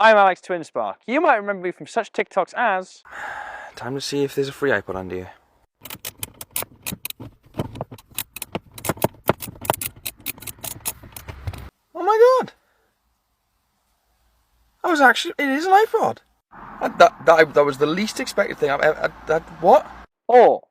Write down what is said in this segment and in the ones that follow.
I'm Alex Twinspark. You might remember me from such TikToks as... Time to see if there's a free iPod under here. Oh my god! It is an iPod! That was the least expected thing I've ever... what? Or...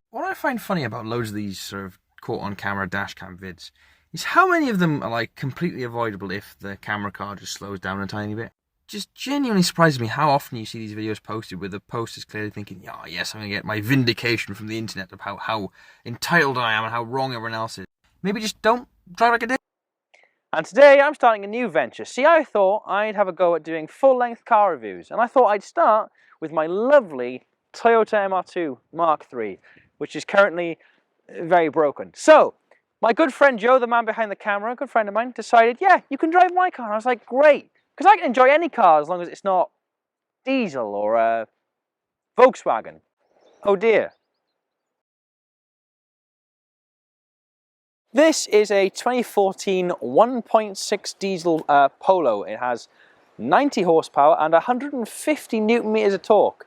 What I find funny about loads of these sort of caught-on-camera dashcam vids is how many of them are like completely avoidable if the camera card just slows down a tiny bit. Just genuinely surprises me how often you see these videos posted with the posters clearly thinking, oh yes, I'm going to get my vindication from the internet of how entitled I am and how wrong everyone else is. Maybe just don't drive like a dick. And today I'm starting a new venture. See, I thought I'd have a go at doing full-length car reviews, and I thought I'd start with my lovely Toyota MR2 Mark III, which is currently very broken. So, my good friend Joe, the man behind the camera, a good friend of mine, decided, yeah, you can drive my car. I was like, great, because I can enjoy any car as long as it's not diesel or a Volkswagen. Oh dear. This is a 2014 1.6 diesel Polo. It has 90 horsepower and 150 newton meters of torque,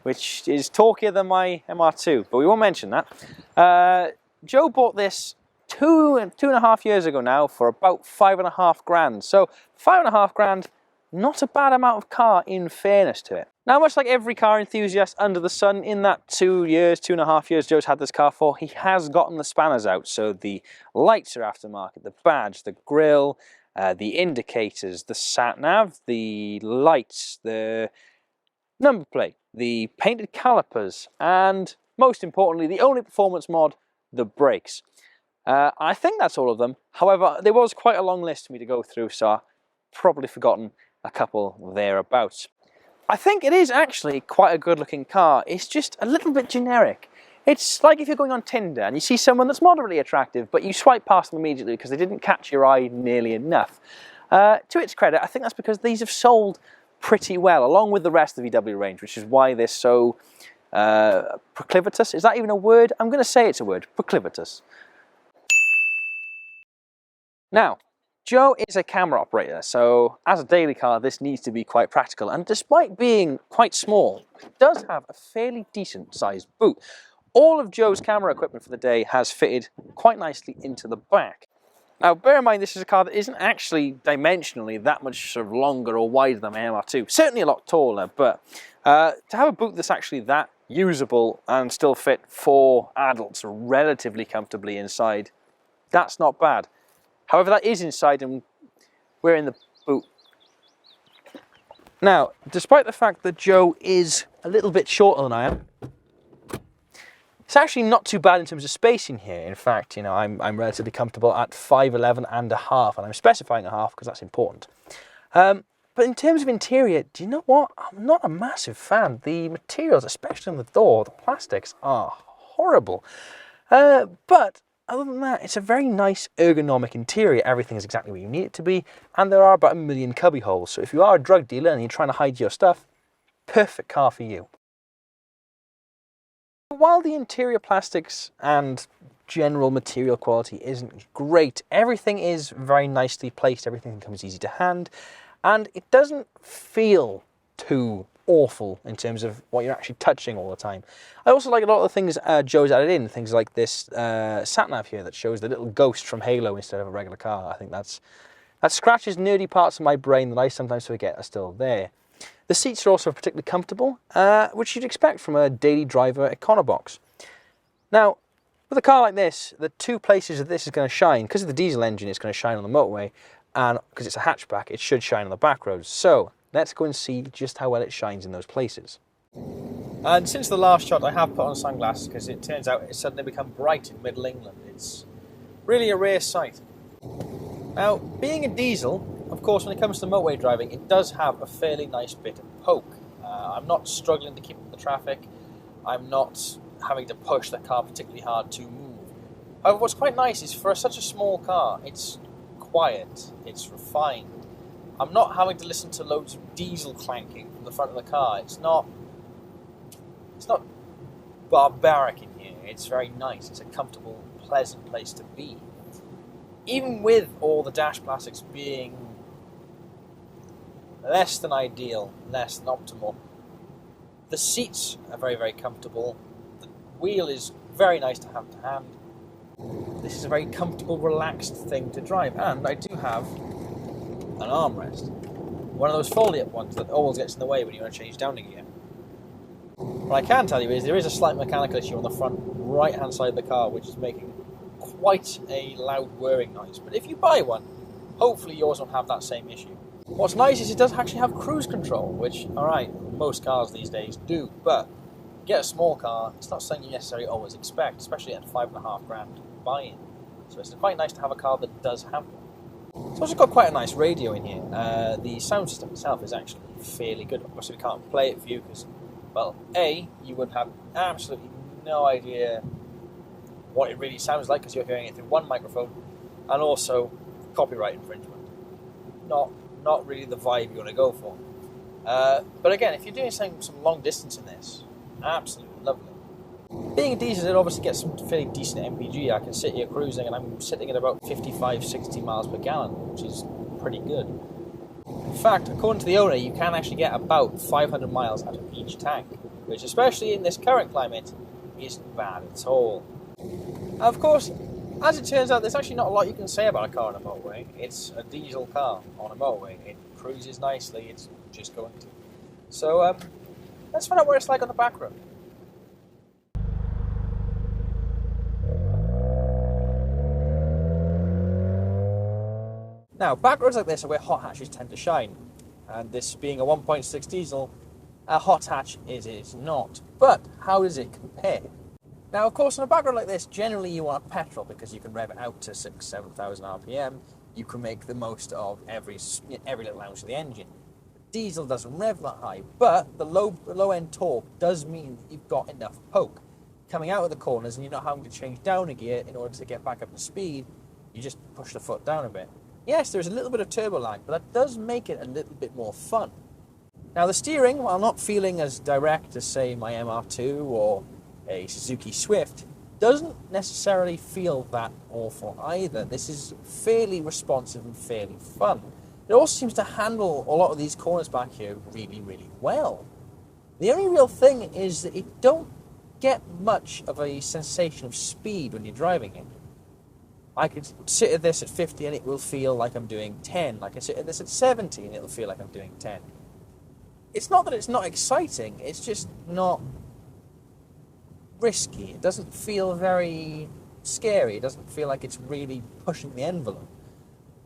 which is torquier than my MR2, but we won't mention that. Joe bought this two and a half years ago now for about $5.5 grand. So $5.5 grand, not a bad amount of car in fairness to it. Now, much like every car enthusiast under the sun, in that 2.5 years Joe's had this car for, he has gotten the spanners out. So the lights are aftermarket, the badge, the grille, the indicators, the sat nav, the lights, the number plate, the painted calipers, and most importantly, the only performance mod, the brakes. I think that's all of them. However, there was quite a long list for me to go through, so I've probably forgotten a couple thereabouts. I think it is actually quite a good looking car. It's just a little bit generic. It's like if you're going on Tinder and you see someone that's moderately attractive, but you swipe past them immediately because they didn't catch your eye nearly enough. To its credit, I think that's because these have sold pretty well, along with the rest of the VW range, which is why they're so proclivitous. Is that even a word? I'm going to say it's a word, proclivitous. Now, Joe is a camera operator, so as a daily car, this needs to be quite practical. And despite being quite small, it does have a fairly decent sized boot. All of Joe's camera equipment for the day has fitted quite nicely into the back. Now, bear in mind, this is a car that isn't actually dimensionally that much sort of longer or wider than my MR2. Certainly a lot taller, but to have a boot that's actually that usable and still fit 4 adults relatively comfortably inside, that's not bad. However, that is inside and we're in the boot. Now, despite the fact that Joe is a little bit shorter than I am, it's actually not too bad in terms of space in here. In fact, you know, I'm relatively comfortable at 5'11 and a half, and I'm specifying a half because that's important. But in terms of interior, do you know what? I'm not a massive fan. The materials, especially on the door, the plastics are horrible. But other than that, it's a very nice ergonomic interior. Everything is exactly where you need it to be, and there are about 1 million cubby holes. So if you are a drug dealer and you're trying to hide your stuff, perfect car for you. While the interior plastics and general material quality isn't great, everything is very nicely placed, everything comes easy to hand, and it doesn't feel too awful in terms of what you're actually touching all the time. I also like a lot of the things Joe's added in, things like this sat-nav here that shows the little ghost from Halo instead of a regular car. I think that scratches nerdy parts of my brain that I sometimes forget are still there. The seats are also particularly comfortable, which you'd expect from a daily driver Econobox. Now, with a car like this, the 2 places that this is going to shine, because of the diesel engine, it's going to shine on the motorway, and because it's a hatchback, it should shine on the back roads. So, let's go and see just how well it shines in those places. And since the last shot, I have put on sunglasses because it turns out it's suddenly become bright in Middle England. It's really a rare sight. Now, being a diesel, of course, when it comes to motorway driving, it does have a fairly nice bit of poke. I'm not struggling to keep up with the traffic. I'm not having to push the car particularly hard to move. However, what's quite nice is for such a small car, it's quiet, it's refined. I'm not having to listen to loads of diesel clanking from the front of the car. It's not barbaric in here. It's very nice. It's a comfortable, pleasant place to be. even with all the dash plastics being less than ideal, less than optimal, the seats are very, very comfortable. The wheel is very nice to have to hand. This is a very comfortable, relaxed thing to drive. And I do have an armrest. One of those fold-up ones that always gets in the way when you want to change down a gear. What I can tell you is there is a slight mechanical issue on the front right-hand side of the car, which is making quite a loud whirring noise. But if you buy one, hopefully yours won't have that same issue. What's nice is it does actually have cruise control, which, alright, most cars these days do, but get a small car, it's not something you necessarily always expect, especially at $5,500 buy-in. So it's quite nice to have a car that does have one. It's also got quite a nice radio in here. The sound system itself is actually fairly good. Obviously we can't play it for you because, well, A, you would have absolutely no idea what it really sounds like because you're hearing it through one microphone, and also copyright infringement. Not really the vibe you want to go for. But again, if you're doing some long distance in this, absolutely lovely. Being a diesel, it obviously gets some fairly decent MPG. I can sit here cruising and I'm sitting at about 55, 60 miles per gallon, which is pretty good. In fact, according to the owner, you can actually get about 500 miles out of each tank, which especially in this current climate, isn't bad at all. Of course, as it turns out, there's actually not a lot you can say about a car on a motorway. It's a diesel car on a motorway. It cruises nicely, it's just going to. So, let's find out what it's like on the back road. Now, back roads like this are where hot hatches tend to shine. And this being a 1.6 diesel, a hot hatch is not. But how does it compare? Now, of course, on a back road like this, generally you want a petrol because you can rev it out to 6,000 to 7,000 RPM. You can make the most of every little ounce of the engine. Diesel doesn't rev that high, but the low end torque does mean that you've got enough poke. Coming out of the corners and you're not having to change down a gear in order to get back up to speed, you just push the foot down a bit. Yes, there's a little bit of turbo lag, but that does make it a little bit more fun. Now the steering, while not feeling as direct as, say, my MR2 or a Suzuki Swift, doesn't necessarily feel that awful either. This is fairly responsive and fairly fun. It also seems to handle a lot of these corners back here really, really well. The only real thing is that it don't get much of a sensation of speed when you're driving it. I could sit at this at 50 and it will feel like I'm doing 10. I can sit at this at 70 and it'll feel like I'm doing 10. It's not that it's not exciting, it's just not risky. It doesn't feel very scary. It doesn't feel like it's really pushing the envelope.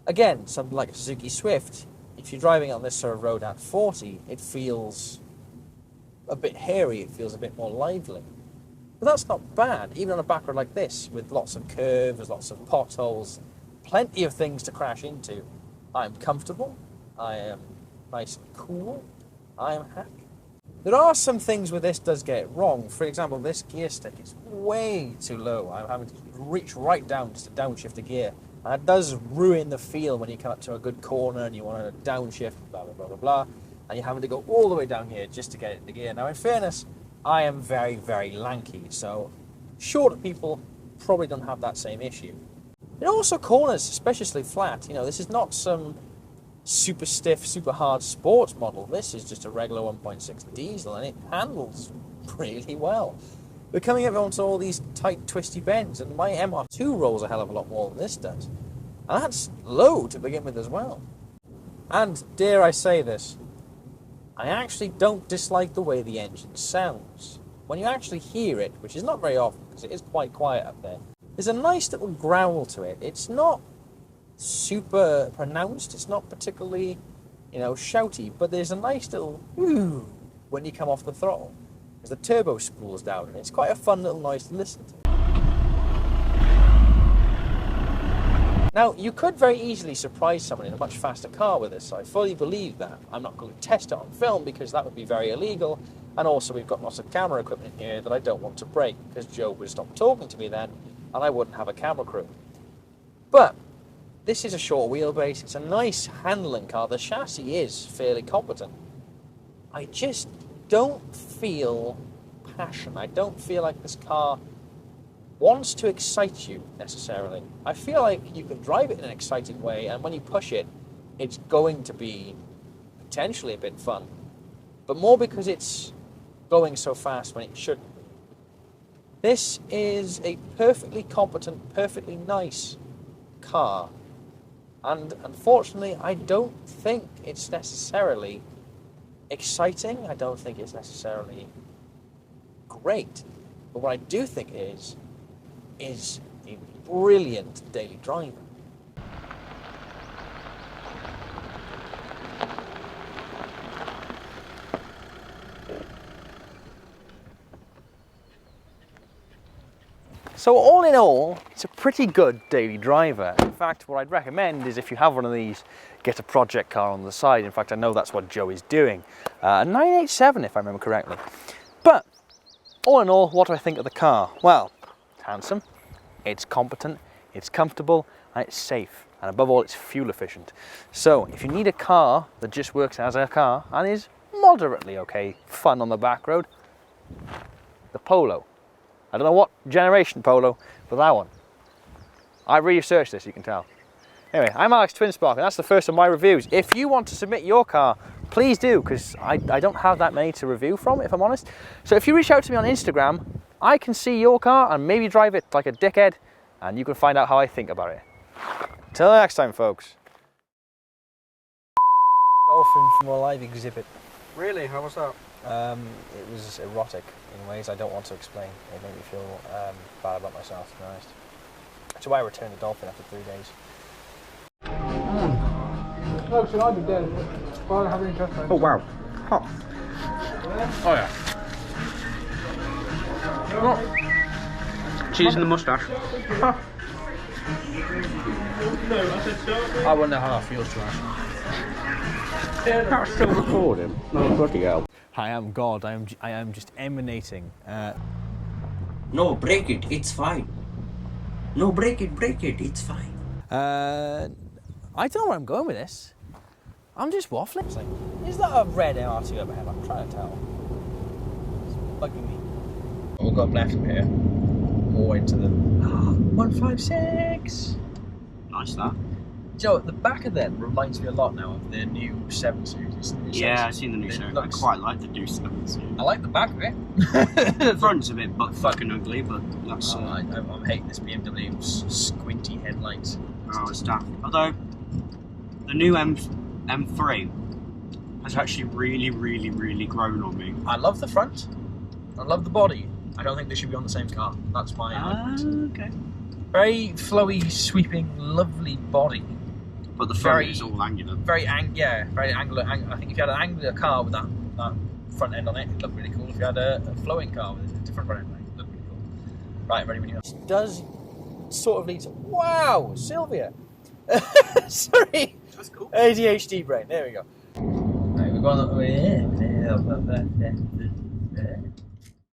Again, something like a Suzuki Swift, if you're driving on this sort of road at 40, it feels a bit hairy, it feels a bit more lively. But that's not bad, even on a back road like this, with lots of curves, lots of potholes, plenty of things to crash into. I'm comfortable, I am nice and cool, I am happy. There are some things where this does get it wrong. For example, this gear stick is way too low. I'm having to reach right down just to downshift a gear. And that does ruin the feel when you come up to a good corner and you want to downshift, blah, blah, blah, blah, blah. And you're having to go all the way down here just to get it into gear. Now, in fairness, I am very, very lanky, so shorter people probably don't have that same issue. It also corners, especially flat. You know, this is not some super stiff, super hard sports model. This is just a regular 1.6 diesel, and it handles really well. We're coming up onto all these tight, twisty bends, and my MR2 rolls a hell of a lot more than this does. And that's low to begin with as well. And, dare I say this, I actually don't dislike the way the engine sounds. When you actually hear it, which is not very often because it is quite quiet up there, there's a nice little growl to it. It's not super pronounced, it's not particularly, shouty, but there's a nice little ooh when you come off the throttle, as the turbo spools down, and it's quite a fun little noise to listen to. Now, you could very easily surprise someone in a much faster car with this. I fully believe that. I'm not going to test it on film because that would be very illegal, and also we've got lots of camera equipment here that I don't want to break because Joe would stop talking to me then, and I wouldn't have a camera crew. But this is a short wheelbase, it's a nice handling car, the chassis is fairly competent. I just don't feel passion. I don't feel like this car wants to excite you necessarily. I feel like you can drive it in an exciting way, and when you push it, it's going to be potentially a bit fun. But more because it's going so fast when it shouldn't. This is a perfectly competent, perfectly nice car. And unfortunately, I don't think it's necessarily exciting. I don't think it's necessarily great. But what I do think is a brilliant daily driver. So all in all, it's a pretty good daily driver. In fact, what I'd recommend is if you have one of these, get a project car on the side. In fact, I know that's what Joe is doing. A 987, if I remember correctly. But all in all, what do I think of the car? Well, it's handsome, it's competent, it's comfortable, and it's safe. And above all, it's fuel efficient. So if you need a car that just works as a car and is moderately okay, fun on the back road, the Polo. I don't know what generation Polo, but that one. I researched this, you can tell. Anyway, I'm Alex Twinspark, and that's the first of my reviews. If you want to submit your car, please do, because I don't have that many to review from, if I'm honest. So if you reach out to me on Instagram, I can see your car and maybe drive it like a dickhead, and you can find out how I think about it. Till next time, folks. Dolphin from a live exhibit. Really? How was that? It was erotic in ways I don't want to explain. It made me feel bad about myself, to be honest. That's why I returned the dolphin after 3 days. Oh, should I be dead? Why have any interest? Oh wow. Hot. Oh yeah. Oh. Cheese in the moustache. Huh. I wonder how that feels to us. That's still recording. No, bloody hell. I am God. I am just emanating. No, break it, it's fine. No, break it, it's fine. I don't know where I'm going with this. I'm just waffling. It's like, is that a red MR2 overhead? I'm trying to tell. It's bugging me. We'll go up left from here. More into the 156. Nice that. Joe, the back of them reminds me a lot now of the new 7 Series. Yeah, I've seen the new series. I quite like the new 7 Series. I like the back of it. The front's a bit fucking ugly, but that's... I'm hating this BMW's squinty headlights. Oh, it's daft. Although, the new M3 has actually really grown on me. I love the front. I love the body. I don't think they should be on the same car. That's my argument. Okay. Very flowy, sweeping, lovely body. But the front is all angular. Very angular. I think if you had an angular car with that front end on it, it'd look really cool. If you had a flowing car with a different front end, it'd look really cool. Right, ready when you know. It does sort of lead to... Wow, Sylvia! Sorry! That's cool. ADHD brain, there we go. Right, we're going that way.